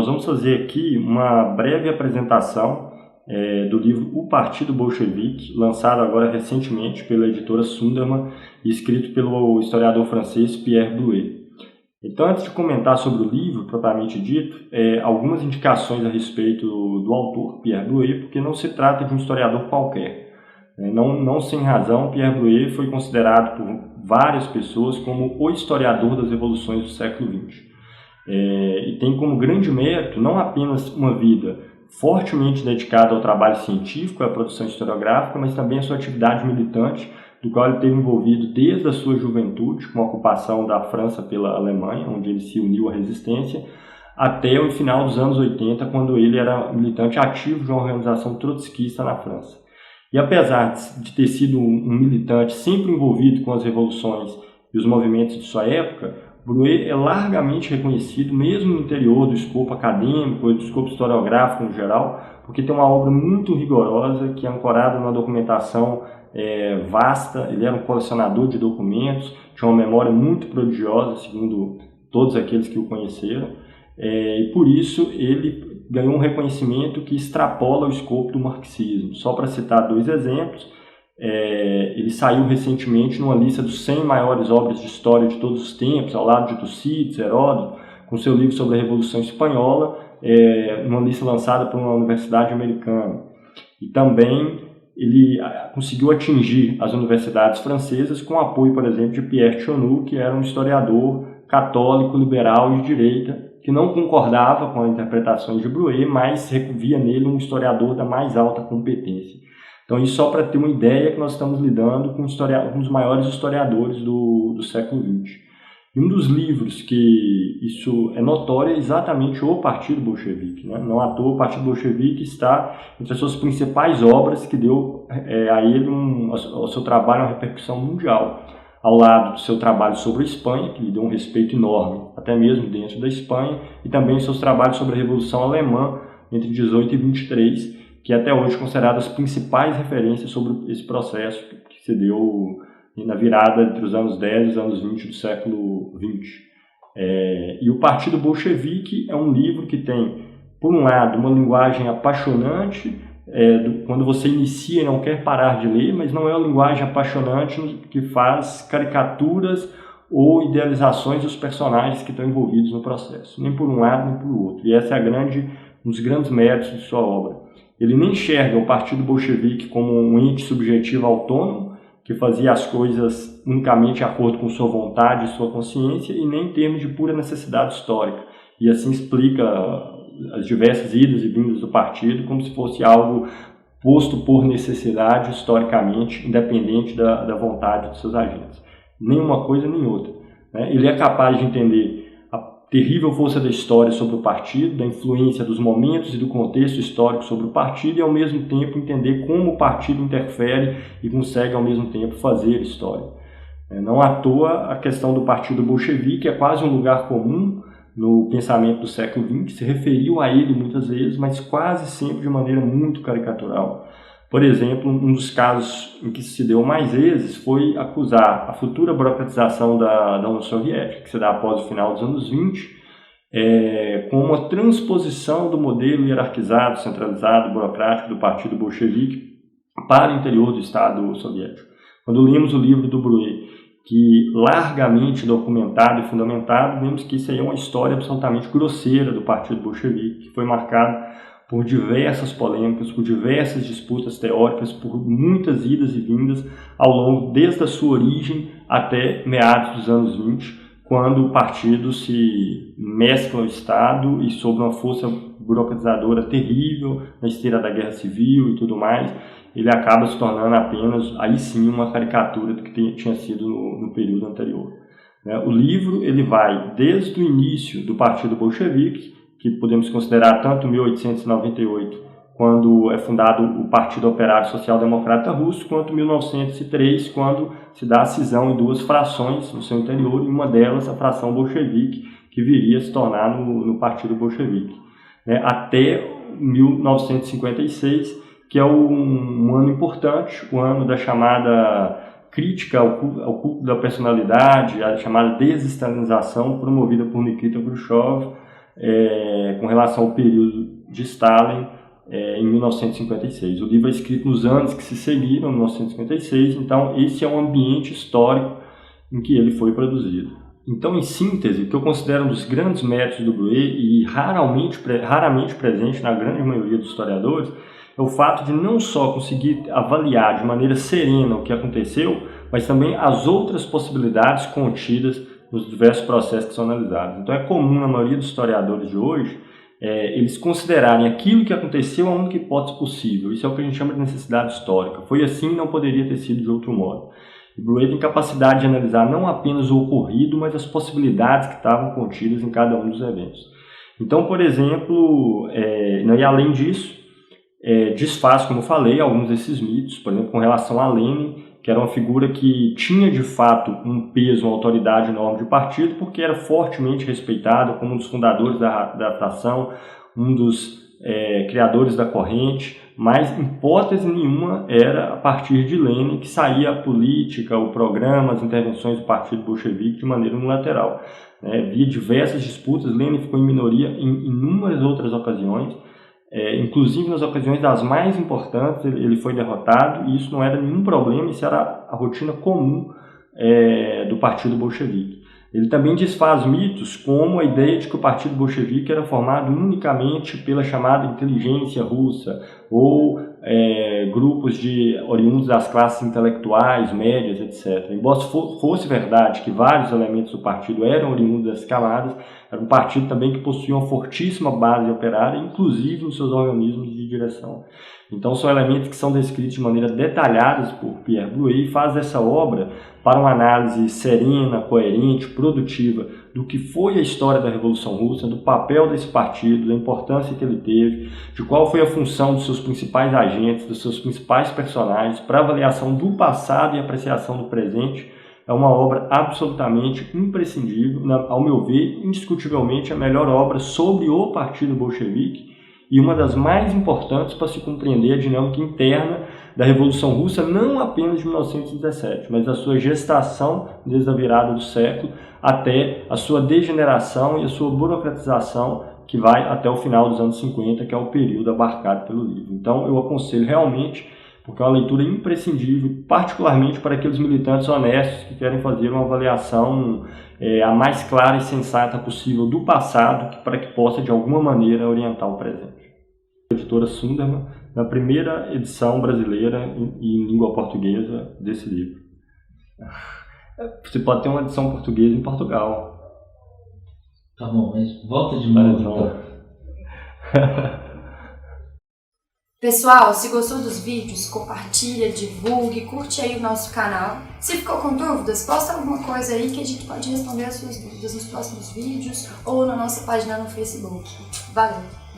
nós vamos fazer aqui uma breve apresentação do livro O Partido Bolchevique, lançado agora recentemente pela editora Sundermann e escrito pelo historiador francês Pierre Brouet. Então, antes de comentar sobre o livro, propriamente dito, algumas indicações a respeito do autor, Pierre Brouet, porque não se trata de um historiador qualquer. Não sem razão, Pierre Brouet foi considerado por várias pessoas como o historiador das revoluções do século XX. E tem como grande mérito não apenas uma vida fortemente dedicada ao trabalho científico, à produção historiográfica, mas também a sua atividade militante, do qual ele esteve envolvido desde a sua juventude, com a ocupação da França pela Alemanha, onde ele se uniu à resistência, até o final dos anos 80, quando ele era militante ativo de uma organização trotskista na França. E apesar de ter sido um militante sempre envolvido com as revoluções e os movimentos de sua época, Brouet é largamente reconhecido, mesmo no interior do escopo acadêmico e do escopo historiográfico no geral, porque tem uma obra muito rigorosa, que é ancorada numa documentação vasta. Ele era um colecionador de documentos, tinha uma memória muito prodigiosa, segundo todos aqueles que o conheceram, e por isso ele ganhou um reconhecimento que extrapola o escopo do marxismo. Só para citar dois exemplos, ele saiu recentemente numa lista dos 100 maiores obras de história de todos os tempos, ao lado de Tucídides, Heródoto, com seu livro sobre a Revolução Espanhola, uma lista lançada por uma universidade americana. E também ele conseguiu atingir as universidades francesas com o apoio, por exemplo, de Pierre Tionou, que era um historiador católico, liberal e de direita, que não concordava com as interpretações de Brouet, mas via nele um historiador da mais alta competência. Então, isso só para ter uma ideia que nós estamos lidando com um dos maiores historiadores do século XX. E um dos livros que isso é notório é exatamente o Partido Bolchevique. Não à toa, o Partido Bolchevique está entre as suas principais obras, que deu a ele, ao seu trabalho, uma repercussão mundial. Ao lado do seu trabalho sobre a Espanha, que lhe deu um respeito enorme, até mesmo dentro da Espanha, e também seus trabalhos sobre a Revolução Alemã, entre 18 e 23, que até hoje considerado as principais referências sobre esse processo que se deu na virada entre os anos 10 e os anos 20 do século XX. E o Partido Bolchevique é um livro que tem, por um lado, uma linguagem apaixonante, quando você inicia e não quer parar de ler, mas não é uma linguagem apaixonante que faz caricaturas ou idealizações dos personagens que estão envolvidos no processo, nem por um lado nem por outro. E essa é um dos grandes méritos de sua obra. Ele nem enxerga o Partido Bolchevique como um ente subjetivo autônomo, que fazia as coisas unicamente de acordo com sua vontade e sua consciência, e nem em termos de pura necessidade histórica. E assim explica as diversas idas e vindas do partido como se fosse algo posto por necessidade historicamente, independente da vontade dos seus agentes. Nem uma coisa nem outra. Ele é capaz de entender a terrível força da história sobre o partido, da influência dos momentos e do contexto histórico sobre o partido, e ao mesmo tempo entender como o partido interfere e consegue ao mesmo tempo fazer história. Não à toa a questão do Partido Bolchevique é quase um lugar comum no pensamento do século XX, se referiu a ele muitas vezes, mas quase sempre de maneira muito caricatural. Por exemplo, um dos casos em que se deu mais vezes foi acusar a futura burocratização da União Soviética, que se dá após o final dos anos 20, como uma transposição do modelo hierarquizado, centralizado, burocrático do Partido Bolchevique para o interior do Estado soviético. Quando lemos o livro do Brouet, que largamente documentado e fundamentado, vemos que isso aí é uma história absolutamente grosseira do Partido Bolchevique, que foi marcada por diversas polêmicas, por diversas disputas teóricas, por muitas idas e vindas ao longo, desde a sua origem até meados dos anos 20, quando o partido se mescla ao Estado e sob uma força burocratizadora terrível, na esteira da Guerra Civil e tudo mais, ele acaba se tornando apenas, aí sim, uma caricatura do que tinha sido no período anterior. O livro ele vai desde o início do Partido Bolchevique, que podemos considerar tanto 1898, quando é fundado o Partido Operário Social Democrata Russo, quanto 1903, quando se dá a cisão em duas frações no seu interior, e uma delas a fração bolchevique, que viria a se tornar no Partido Bolchevique. Até 1956, que é um ano importante, o ano da chamada crítica ao culto da personalidade, a chamada desestalinização promovida por Nikita Khrushchev, com relação ao período de Stalin em 1956. O livro é escrito nos anos que se seguiram, 1956, então esse é o ambiente histórico em que ele foi produzido. Então, em síntese, o que eu considero um dos grandes méritos do Brouet e raramente presente na grande maioria dos historiadores, é o fato de não só conseguir avaliar de maneira serena o que aconteceu, mas também as outras possibilidades contidas nos diversos processos que são analisados. Então é comum na maioria dos historiadores de hoje, eles considerarem aquilo que aconteceu a única hipótese possível. Isso é o que a gente chama de necessidade histórica. Foi assim e não poderia ter sido de outro modo. O Brouet tem capacidade de analisar não apenas o ocorrido, mas as possibilidades que estavam contidas em cada um dos eventos. Então, por exemplo, e além disso, desfaz, como eu falei, alguns desses mitos, por exemplo, com relação a Lenin, que era uma figura que tinha de fato um peso, uma autoridade enorme de partido, porque era fortemente respeitado como um dos fundadores da fração, um dos criadores da corrente, mas em hipótese nenhuma era a partir de Lenin que saía a política, o programa, as intervenções do partido bolchevique de maneira unilateral. Via diversas disputas, Lenin ficou em minoria em inúmeras outras ocasiões, inclusive nas ocasiões das mais importantes ele foi derrotado, e isso não era nenhum problema, isso era a rotina comum do partido bolchevique. Ele também desfaz mitos como a ideia de que o partido bolchevique era formado unicamente pela chamada inteligência russa ou grupos oriundos das classes intelectuais, médias, etc. Embora fosse verdade que vários elementos do partido eram oriundos das camadas, era um partido também que possuía uma fortíssima base operária, inclusive nos seus organismos de direção. Então são elementos que são descritos de maneira detalhada por Pierre Brouet e faz essa obra para uma análise serena, coerente, produtiva do que foi a história da Revolução Russa, do papel desse partido, da importância que ele teve, de qual foi a função dos seus principais agentes, dos seus principais personagens, para avaliação do passado e apreciação do presente. É uma obra absolutamente imprescindível, ao meu ver, indiscutivelmente a melhor obra sobre o partido bolchevique e uma das mais importantes para se compreender a dinâmica interna da Revolução Russa, não apenas de 1917, mas da sua gestação desde a virada do século até a sua degeneração e a sua burocratização, que vai até o final dos anos 50, que é o período abarcado pelo livro. Então eu aconselho realmente, porque é uma leitura imprescindível, particularmente para aqueles militantes honestos que querem fazer uma avaliação a mais clara e sensata possível do passado, para que possa de alguma maneira orientar o presente. A editora Sundermann, na primeira edição brasileira em língua portuguesa desse livro. Você pode ter uma edição portuguesa em Portugal. Tá bom, mas volta de novo. Pessoal, se gostou dos vídeos, compartilha, divulgue, curte aí o nosso canal. Se ficou com dúvidas, posta alguma coisa aí que a gente pode responder as suas dúvidas nos próximos vídeos ou na nossa página no Facebook. Valeu!